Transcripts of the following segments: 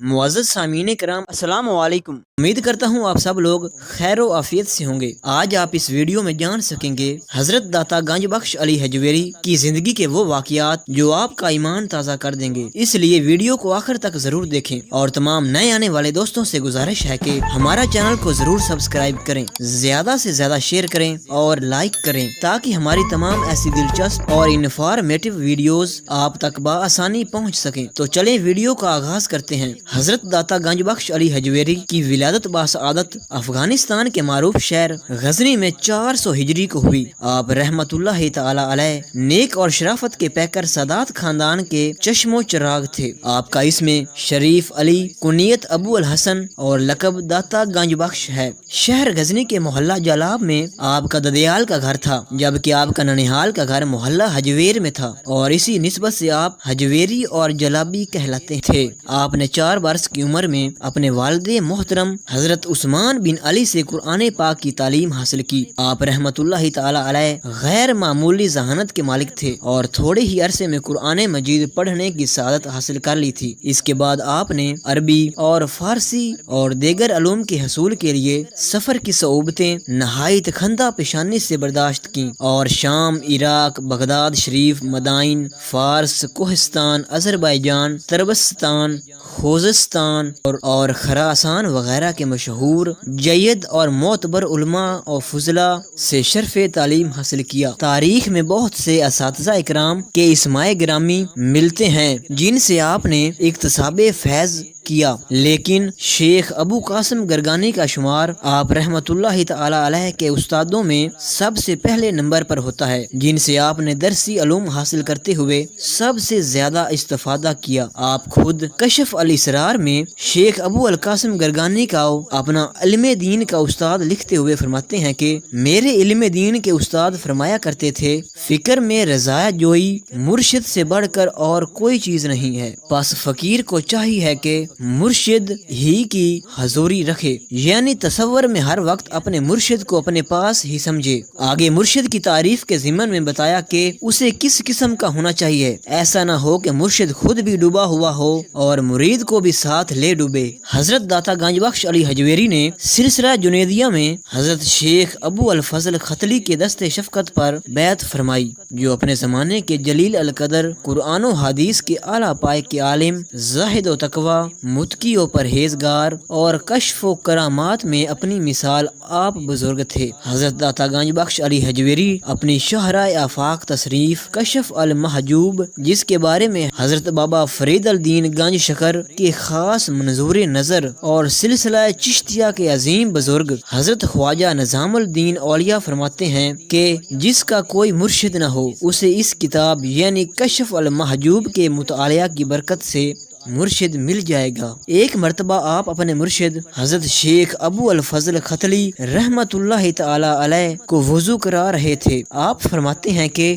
معزز سامعین کرام، السلام علیکم۔ امید کرتا ہوں آپ سب لوگ خیر و عافیت سے ہوں گے۔ آج آپ اس ویڈیو میں جان سکیں گے حضرت داتا گنج بخش علی حجویری کی زندگی کے وہ واقعات جو آپ کا ایمان تازہ کر دیں گے، اس لیے ویڈیو کو آخر تک ضرور دیکھیں۔ اور تمام نئے آنے والے دوستوں سے گزارش ہے کہ ہمارا چینل کو ضرور سبسکرائب کریں، زیادہ سے زیادہ شیئر کریں اور لائک کریں تاکہ ہماری تمام ایسی دلچسپ اور انفارمیٹو ویڈیوز آپ تک بآسانی پہنچ سکیں۔ تو چلیں ویڈیو کا آغاز کرتے ہیں۔ حضرت داتا گنج بخش علی حجویری کی ولادت باسعادت افغانستان کے معروف شہر غزنی میں 400 ہجری کو ہوئی۔ آپ رحمت اللہ تعالی علیہ نیک اور شرافت کے پیکر سادات خاندان کے چشم و چراغ تھے۔ آپ کا اسم شریف علی، کنیت ابو الحسن اور لقب داتا گنج بخش ہے۔ شہر غزنی کے محلہ جلاب میں آپ کا ددیال کا گھر تھا، جبکہ آپ کا ننیحال کا گھر محلہ حجویر میں تھا، اور اسی نسبت سے آپ حجویری اور جلابی کہلاتے تھے۔ آپ نے 4 برس کی عمر میں اپنے والد محترم حضرت عثمان بن علی سے قرآن پاک کی تعلیم حاصل کی۔ آپ رحمت اللہ تعالی علیہ غیر معمولی ذہانت کے مالک تھے اور تھوڑے ہی عرصے میں قرآن مجید پڑھنے کی سعادت حاصل کر لی تھی۔ اس کے بعد آپ نے عربی اور فارسی اور دیگر علوم کے حصول کے لیے سفر کی صعوبتیں نہایت خندہ پیشانی سے برداشت کی اور شام، عراق، بغداد شریف، مدائن، فارس، کوہستان، آذربائیجان، تربستان، خوزستان اور خراسان وغیرہ کے مشہور، جید اور معتبر علماء اور فضلاء سے شرف تعلیم حاصل کیا۔ تاریخ میں بہت سے اساتذہ اکرام کے اسماء گرامی ملتے ہیں جن سے آپ نے اکتساب فیض کیا، لیکن شیخ ابو قاسم گرگانی کا شمار آپ رحمت اللہ تعالی علیہ کے استادوں میں سب سے پہلے نمبر پر ہوتا ہے، جن سے آپ نے درسی علوم حاصل کرتے ہوئے سب سے زیادہ استفادہ کیا۔ آپ خود کشف الاسرار میں شیخ ابو القاسم گرگانی کا اپنا علم دین کا استاد لکھتے ہوئے فرماتے ہیں کہ میرے علم دین کے استاد فرمایا کرتے تھے، فکر میں رضا جوئی مرشد سے بڑھ کر اور کوئی چیز نہیں ہے، بس فقیر کو چاہیے ہے کہ مرشد ہی کی حضوری رکھے، یعنی تصور میں ہر وقت اپنے مرشد کو اپنے پاس ہی سمجھے۔ آگے مرشد کی تعریف کے ضمن میں بتایا کہ اسے کس قسم کا ہونا چاہیے، ایسا نہ ہو کہ مرشد خود بھی ڈوبا ہوا ہو اور مرید کو بھی ساتھ لے ڈوبے۔ حضرت داتا گنج بخش علی حجویری نے سلسلہ جنیدیہ میں حضرت شیخ ابو الفضل ختلی کے دست شفقت پر بیعت فرمائی، جو اپنے زمانے کے جلیل القدر قرآن و حدیث کے اعلیٰ پائے کے عالم، زاہد و تقوی، متقی و پرہیزگار اور کشف و کرامات میں اپنی مثال آپ بزرگ تھے۔ حضرت داتا گنج بخش علی حجویری اپنی شاہراہ آفاق تصریف کشف المحجوب، جس کے بارے میں حضرت بابا فرید الدین گنج شکر کے خاص منظور نظر اور سلسلہ چشتیہ کے عظیم بزرگ حضرت خواجہ نظام الدین اولیاء فرماتے ہیں کہ جس کا کوئی مرشد نہ ہو، اسے اس کتاب یعنی کشف المحجوب کے مطالعہ کی برکت سے مرشد مل جائے گا۔ ایک مرتبہ آپ اپنے مرشد حضرت شیخ ابو الفضل ختلی رحمت اللہ تعالی علیہ کو وضو کرا رہے تھے۔ آپ فرماتے ہیں کہ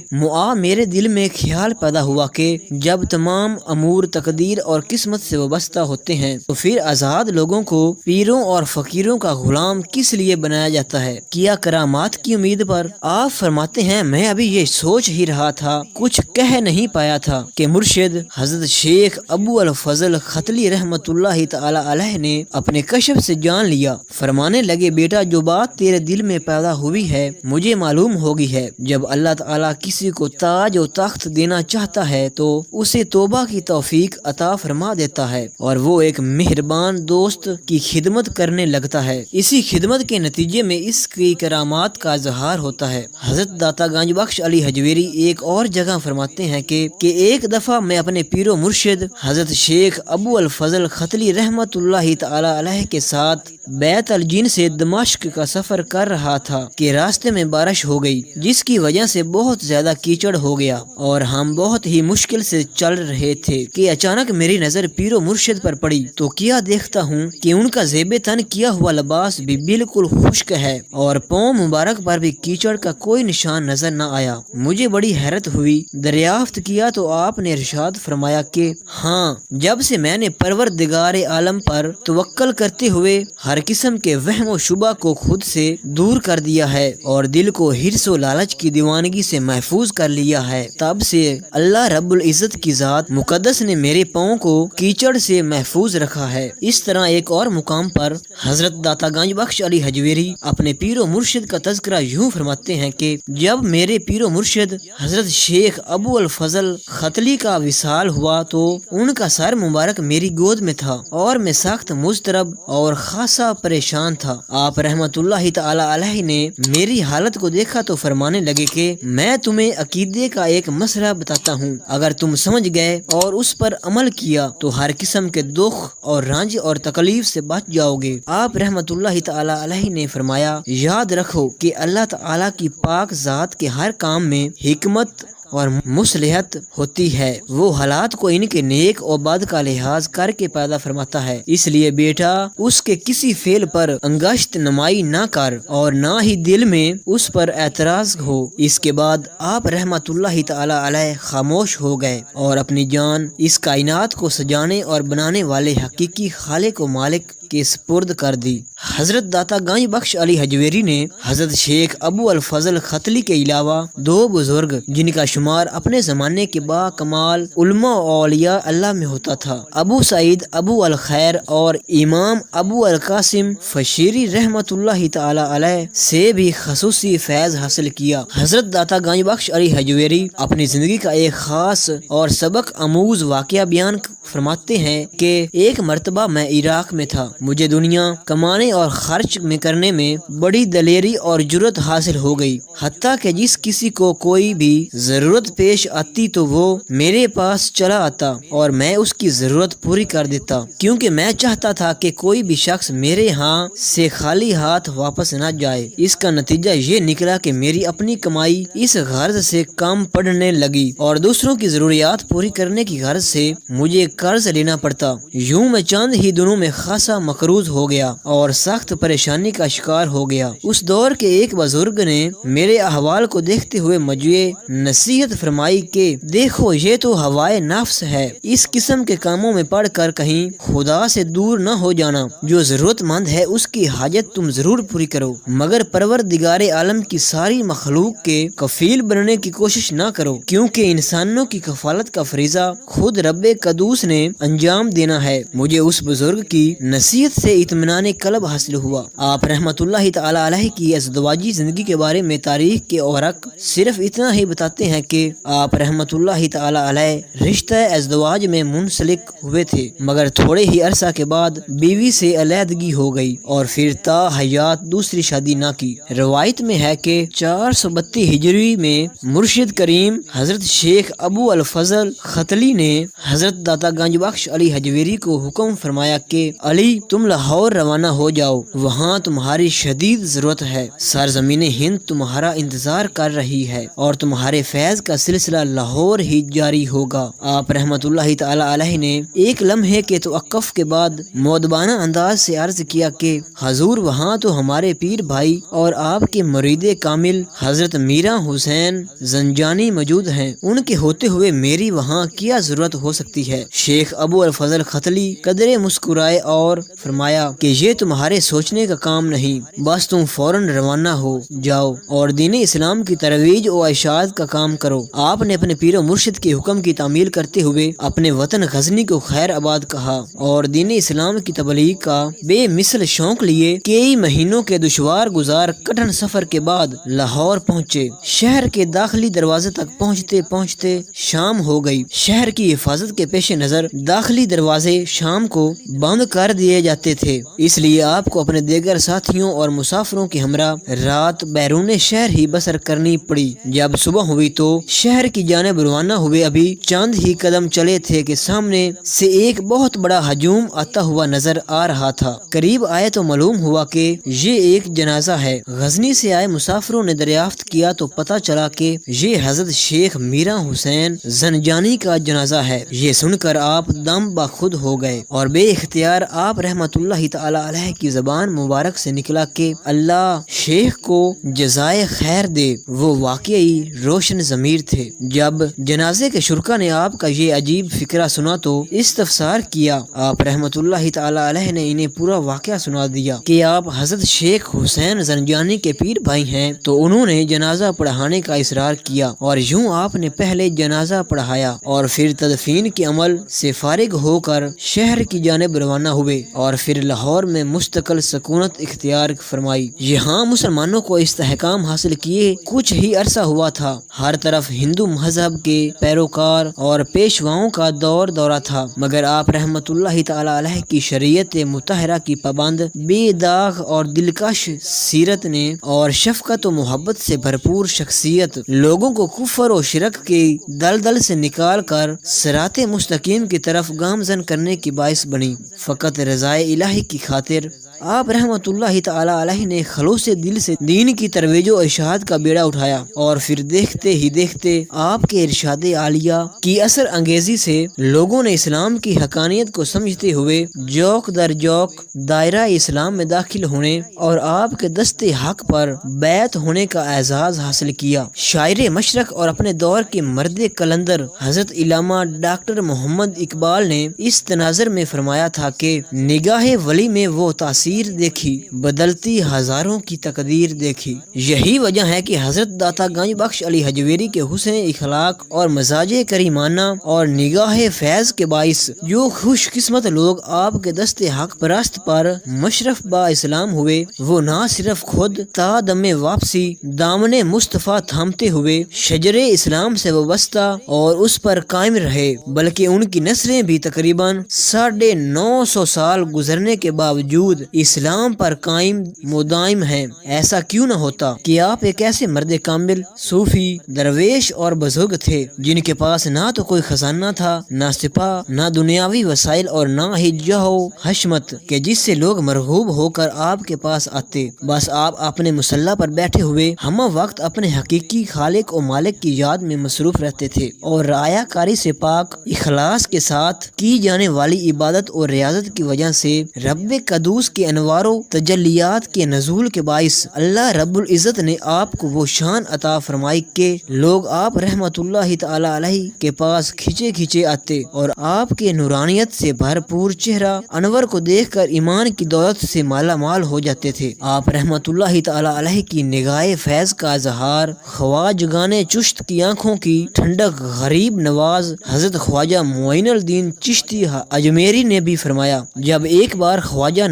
میرے دل میں خیال پیدا ہوا کہ جب تمام امور تقدیر اور قسمت سے وابستہ ہوتے ہیں تو پھر آزاد لوگوں کو پیروں اور فقیروں کا غلام کس لیے بنایا جاتا ہے، کیا کرامات کی امید پر؟ آپ فرماتے ہیں میں ابھی یہ سوچ ہی رہا تھا، کچھ کہہ نہیں پایا تھا کہ مرشد حضرت شیخ ابو فضل ختلی رحمت اللہ تعالی علیہ نے اپنے کشف سے جان لیا۔ فرمانے لگے بیٹا، جو بات تیرے دل میں پیدا ہوئی ہے مجھے معلوم ہوگی ہے، جب اللہ تعالی کسی کو تاج و تخت دینا چاہتا ہے تو اسے توبہ کی توفیق عطا فرما دیتا ہے اور وہ ایک مہربان دوست کی خدمت کرنے لگتا ہے، اسی خدمت کے نتیجے میں اس کی کرامات کا اظہار ہوتا ہے۔ حضرت داتا گنج بخش علی حجویری ایک اور جگہ فرماتے ہیں کہ ایک دفعہ میں اپنے پیر و مرشد حضرت شیخ ابو الفضل ختلی رحمت اللہ تعالی علیہ کے ساتھ بیت الجین سے دمشق کا سفر کر رہا تھا کہ راستے میں بارش ہو گئی، جس کی وجہ سے بہت زیادہ کیچڑ ہو گیا اور ہم بہت ہی مشکل سے چل رہے تھے کہ اچانک میری نظر پیر و مرشد پر پڑی تو کیا دیکھتا ہوں کہ ان کا زیب تن کیا ہوا لباس بھی بالکل خشک ہے اور پاؤں مبارک پر بھی کیچڑ کا کوئی نشان نظر نہ آیا۔ مجھے بڑی حیرت ہوئی، دریافت کیا تو آپ نے ارشاد فرمایا کہ ہاں، جب سے میں نے پروردگار عالم پر توکل کرتے ہوئے ہر قسم کے وہم و شبہ کو خود سے دور کر دیا ہے اور دل کو حرص و لالچ کی دیوانگی سے محفوظ کر لیا ہے، تب سے اللہ رب العزت کی ذات مقدس نے میرے پاؤں کو کیچڑ سے محفوظ رکھا ہے۔ اس طرح ایک اور مقام پر حضرت داتا گنج بخش علی حجویری اپنے پیر و مرشد کا تذکرہ یوں فرماتے ہیں کہ جب میرے پیر و مرشد حضرت شیخ ابو الفضل ختلی کا وصال ہوا تو ان کا سر مبارک میری گود میں تھا اور میں سخت مضطرب اور خاصا پریشان تھا۔ آپ رحمت اللہ تعالی علیہ نے میری حالت کو دیکھا تو فرمانے لگے کہ میں تمہیں عقیدے کا ایک مسئلہ بتاتا ہوں، اگر تم سمجھ گئے اور اس پر عمل کیا تو ہر قسم کے دکھ اور رنج اور تکلیف سے بچ جاؤ گے۔ آپ رحمت اللہ تعالی علیہ نے فرمایا، یاد رکھو کہ اللہ تعالی کی پاک ذات کے ہر کام میں حکمت اور مصلحت ہوتی ہے، وہ حالات کو ان کے نیک اور بد کا لحاظ کر کے پیدا فرماتا ہے، اس لیے بیٹا اس کے کسی فعل پر انگشت نمائی نہ کر اور نہ ہی دل میں اس پر اعتراض ہو۔ اس کے بعد آپ رحمت اللہ تعالی علیہ خاموش ہو گئے اور اپنی جان اس کائنات کو سجانے اور بنانے والے حقیقی خالق و مالک کے سپرد کر دی۔ حضرت داتا گنج بخش علی حجویری نے حضرت شیخ ابو الفضل ختلی کے علاوہ دو بزرگ جن کا شمار اپنے زمانے کے با کمال علماء و اولیاء اللہ میں ہوتا تھا، ابو سعید ابو الخیر اور امام ابو القاسم فشیری رحمت اللہ تعالی علیہ سے بھی خصوصی فیض حاصل کیا۔ حضرت داتا گنج بخش علی حجویری اپنی زندگی کا ایک خاص اور سبق آموز واقعہ بیان فرماتے ہیں کہ ایک مرتبہ میں عراق میں تھا، مجھے دنیا کمانے اور خرچ میں کرنے میں بڑی دلیری اور جرأت حاصل ہو گئی، حتیٰ کہ جس کسی کو کوئی بھی ضرورت پیش آتی تو وہ میرے پاس چلا آتا اور میں اس کی ضرورت پوری کر دیتا، کیونکہ میں چاہتا تھا کہ کوئی بھی شخص میرے ہاں سے خالی ہاتھ واپس نہ جائے۔ اس کا نتیجہ یہ نکلا کہ میری اپنی کمائی اس غرض سے کم پڑنے لگی اور دوسروں کی ضروریات پوری کرنے کی غرض سے مجھے قرض لینا پڑتا۔ یوں میں چند ہی دنوں میں خاصا مقروض ہو گیا اور سخت پریشانی کا شکار ہو گیا۔ اس دور کے ایک بزرگ نے میرے احوال کو دیکھتے ہوئے مجھے نصیحت فرمائی کہ دیکھو یہ تو ہوائے نفس ہے، اس قسم کے کاموں میں پڑھ کر کہیں خدا سے دور نہ ہو جانا، جو ضرورت مند ہے اس کی حاجت تم ضرور پوری کرو، مگر پروردگار عالم کی ساری مخلوق کے کفیل بننے کی کوشش نہ کرو، کیونکہ انسانوں کی کفالت کا فریضہ خود رب قدوس نے انجام دینا ہے۔ مجھے اس بزرگ کی نصیحت سے اطمینان قلب حاصل ہوا۔ آپ رحمت اللہ تعالی علیہ کی ازدواجی زندگی کے بارے میں تاریخ کے اوراق صرف اتنا ہی بتاتے ہیں کہ آپ رحمت اللہ تعالی علیہ رشتہ ازدواج میں منسلک ہوئے تھے، مگر تھوڑے ہی عرصہ کے بعد بیوی سے علیحدگی ہو گئی اور پھر تا حیات دوسری شادی نہ کی۔ روایت میں ہے کہ 432 ہجری میں مرشد کریم حضرت شیخ ابو الفضل ختلی نے حضرت داتا گنج بخش علی حجویری کو حکم فرمایا کہ علی تم لاہور روانہ ہو جاؤ، وہاں تمہاری شدید ضرورت ہے، سرزمین ہند تمہارا انتظار کر رہی ہے اور تمہارے فیض کا سلسلہ لاہور ہی جاری ہوگا۔ آپ رحمت اللہ تعالی علیہ نے ایک لمحے کے توقف کے بعد مؤدبانہ انداز سے عرض کیا کہ حضور وہاں تو ہمارے پیر بھائی اور آپ کے مرید کامل حضرت میرا حسین زنجانی موجود ہیں، ان کے ہوتے ہوئے میری وہاں کیا ضرورت ہو سکتی ہے۔ شیخ ابو الفضل ختلی قدرے مسکرائے اور فرمایا کہ یہ تمہارے سوچنے کا کام نہیں، بس تم فوراً روانہ ہو جاؤ اور دین اسلام کی ترویج و اشاعت کا کام کرو۔ آپ نے اپنے پیر و مرشد کے حکم کی تعمیل کرتے ہوئے اپنے وطن غزنی کو خیر آباد کہا اور دین اسلام کی تبلیغ کا بے مثل شوق لیے کئی مہینوں کے دشوار گزار کٹھن سفر کے بعد لاہور پہنچے۔ شہر کے داخلی دروازے تک پہنچتے پہنچتے شام ہو گئی۔ شہر کی حفاظت کے پیش نظر داخلی دروازے شام کو بند کر دیے جاتے تھے، اس لیے آپ کو اپنے دیگر ساتھیوں اور مسافروں کے ہمراہ رات بیرون شہر ہی بسر کرنی پڑی۔ جب صبح ہوئی تو شہر کی جانب روانہ ہوئے ابھی چند ہی قدم چلے تھے کہ سامنے سے ایک بہت بڑا ہجوم آتا ہوا نظر آ رہا تھا۔ قریب آئے تو معلوم ہوا کہ یہ ایک جنازہ ہے۔ غزنی سے آئے مسافروں نے دریافت کیا تو پتہ چلا کہ یہ حضرت شیخ میرا حسین زنجانی کا جنازہ ہے۔ یہ سن کر آپ دم بخود ہو گئے اور بے اختیار آپ رحمت رحمۃ اللہ تعالی علیہ کی زبان مبارک سے نکلا کہ اللہ شیخ کو جزائے خیر دے، وہ واقعی روشن ضمیر تھے۔ جب جنازے کے شرکا نے آپ کا یہ عجیب فکرہ سنا تو استفسار کیا۔ آپ رحمۃ اللہ تعالی علیہ نے انہیں پورا واقعہ سنا دیا کہ آپ حضرت شیخ حسین زنجانی کے پیر بھائی ہیں، تو انہوں نے جنازہ پڑھانے کا اصرار کیا، اور یوں آپ نے پہلے جنازہ پڑھایا اور پھر تدفین کے عمل سے فارغ ہو کر شہر کی جانب روانہ ہوئے، اور پھر لاہور میں مستقل سکونت اختیار فرمائی۔ یہاں مسلمانوں کو استحکام حاصل کیے کچھ ہی عرصہ ہوا تھا، ہر طرف ہندو مذہب کے پیروکار اور پیشواؤں کا دورہ تھا، مگر آپ رحمۃ اللہ تعالی علیہ کی شریعت مطہرہ کی پابند، بے داغ اور دلکش سیرت نے اور شفقت و محبت سے بھرپور شخصیت لوگوں کو کفر و شرک کے دلدل سے نکال کر صراط مستقیم کی طرف گامزن کرنے کی باعث بنی۔ فقط رضائے الہی کی خاطر آپ رحمۃ اللہ تعالی علیہ نے خلوص دل سے دین کی ترویج و ارشاد کا بیڑا اٹھایا، اور پھر دیکھتے ہی دیکھتے آپ کے ارشاد عالیہ کی اثر انگیزی سے لوگوں نے اسلام کی حقانیت کو سمجھتے ہوئے جوک در جوک دائرہ اسلام میں داخل ہونے اور آپ کے دست حق پر بیعت ہونے کا اعزاز حاصل کیا۔ شاعر مشرق اور اپنے دور کے مرد کلندر حضرت علامہ ڈاکٹر محمد اقبال نے اس تناظر میں فرمایا تھا کہ نگاہ ولی میں وہ تاثیر دیکھی، بدلتی ہزاروں کی تقدیر دیکھی۔ یہی وجہ ہے کہ حضرت داتا گنج بخش علی حجویری کے حسن اخلاق اور مزاج کریمانہ اور نگاہ فیض کے باعث جو خوش قسمت لوگ آپ کے دست حق پرست پر مشرف با اسلام ہوئے، وہ نہ صرف خود تا دم واپسی دامن مصطفیٰ تھامتے ہوئے شجر اسلام سے وابستہ اور اس پر قائم رہے، بلکہ ان کی نسلیں بھی تقریباً 950 سال گزرنے کے باوجود اسلام پر قائم مدائم ہیں۔ ایسا کیوں نہ ہوتا کہ آپ ایک ایسے مرد کامل، صوفی، درویش اور بزرگ تھے جن کے پاس نہ تو کوئی خزانہ تھا، نہ سپاہ، نہ دنیاوی وسائل، اور نہ ہی جاہ و حشمت کہ جس سے لوگ مرغوب ہو کر آپ کے پاس آتے۔ بس آپ اپنے مصلی پر بیٹھے ہوئے ہم وقت اپنے حقیقی خالق و مالک کی یاد میں مصروف رہتے تھے، اور رعایا کاری سے پاک اخلاص کے ساتھ کی جانے والی عبادت اور ریاضت کی وجہ سے رب قدوس کے انوار و تجلیات کے نزول کے باعث اللہ رب العزت نے آپ کو وہ شان عطا فرمائی کہ لوگ آپ رحمت اللہ تعالی علیہ کے پاس کھچے کھچے آتے، اور آپ کے نورانیت سے بھرپور چہرہ انور کو دیکھ کر ایمان کی دولت سے مالا مال ہو جاتے تھے۔ آپ رحمت اللہ تعالی علیہ کی نگاہ فیض کا اظہار خواجگان چشت کی آنکھوں کی ٹھنڈک غریب نواز حضرت خواجہ معین الدین چشتی اجمیری نے بھی فرمایا۔ جب ایک بار خواجہ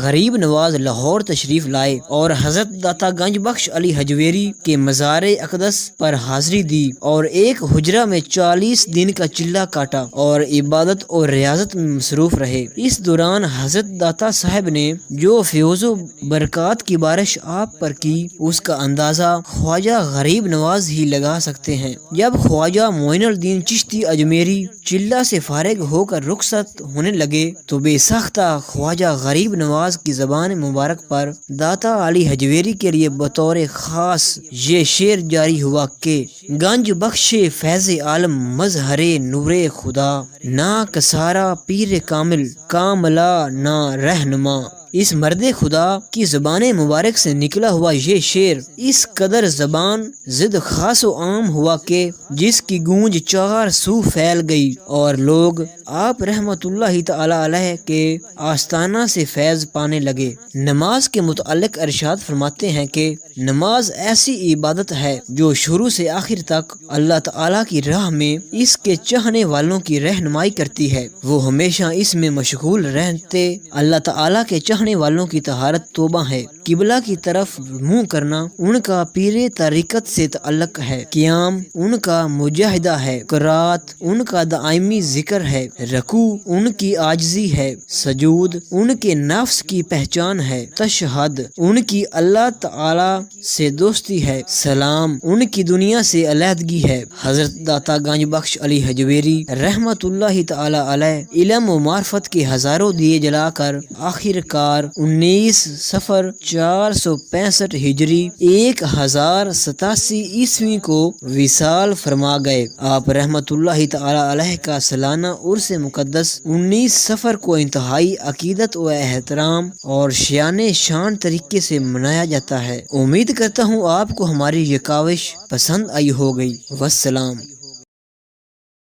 غریب نواز لاہور تشریف لائے اور حضرت داتا گنج بخش علی حجویری کے مزار اقدس پر حاضری دی اور ایک حجرہ میں 40 دن کا چلہ کاٹا اور عبادت اور ریاضت میں مصروف رہے، اس دوران حضرت داتا صاحب نے جو فیض و برکات کی بارش آپ پر کی، اس کا اندازہ خواجہ غریب نواز ہی لگا سکتے ہیں۔ جب خواجہ معین الدین چشتی اجمیری چلہ سے فارغ ہو کر رخصت ہونے لگے تو بے ساختہ خواجہ غریب نواز کی زبان مبارک پر داتا علی حجویری کے لیے بطور خاص یہ شعر جاری ہوا کہ گنج بخش فیض عالم مظہر نور خدا، نہ کسارا پیر کامل کاملا نہ رہنما۔ اس مرد خدا کی زبان مبارک سے نکلا ہوا یہ شعر اس قدر زبان زد خاص و عام ہوا کہ جس کی گونج 4 سو پھیل گئی، اور لوگ آپ رحمت اللہ تعالی علیہ کے آستانہ سے فیض پانے لگے۔ نماز کے متعلق ارشاد فرماتے ہیں کہ نماز ایسی عبادت ہے جو شروع سے آخر تک اللہ تعالی کی راہ میں اس کے چاہنے والوں کی رہنمائی کرتی ہے۔ وہ ہمیشہ اس میں مشغول رہتے اللہ تعالی کے چاہنے والوں کی طہارت توبہ ہے، قبلہ کی طرف منہ کرنا ان کا پیر طریقت سے تعلق ہے، قیام ان کا مجاہدہ ہے، قرات ان کا دائمی ذکر ہے، رکوع ان کی عاجزی ہے، سجود ان کے نفس کی پہچان ہے، تشہد ان کی اللہ تعالی سے دوستی ہے، سلام ان کی دنیا سے علیحدگی ہے۔ حضرت داتا گنج بخش علی حجویری رحمت اللہ تعالی علیہ علم و معرفت کے ہزاروں دیے جلا کر آخر کار 19 سفر 465 ہجری 1087 عیسوی کو وصال فرما گئے۔ آپ رحمت اللہ تعالی علیہ کا سالانہ عرس مقدس 19 سفر کو انتہائی عقیدت و احترام اور شان طریقے سے منایا جاتا ہے۔ امید کرتا ہوں آپ کو ہماری یہ کاوش پسند آئی ہوگی۔ والسلام۔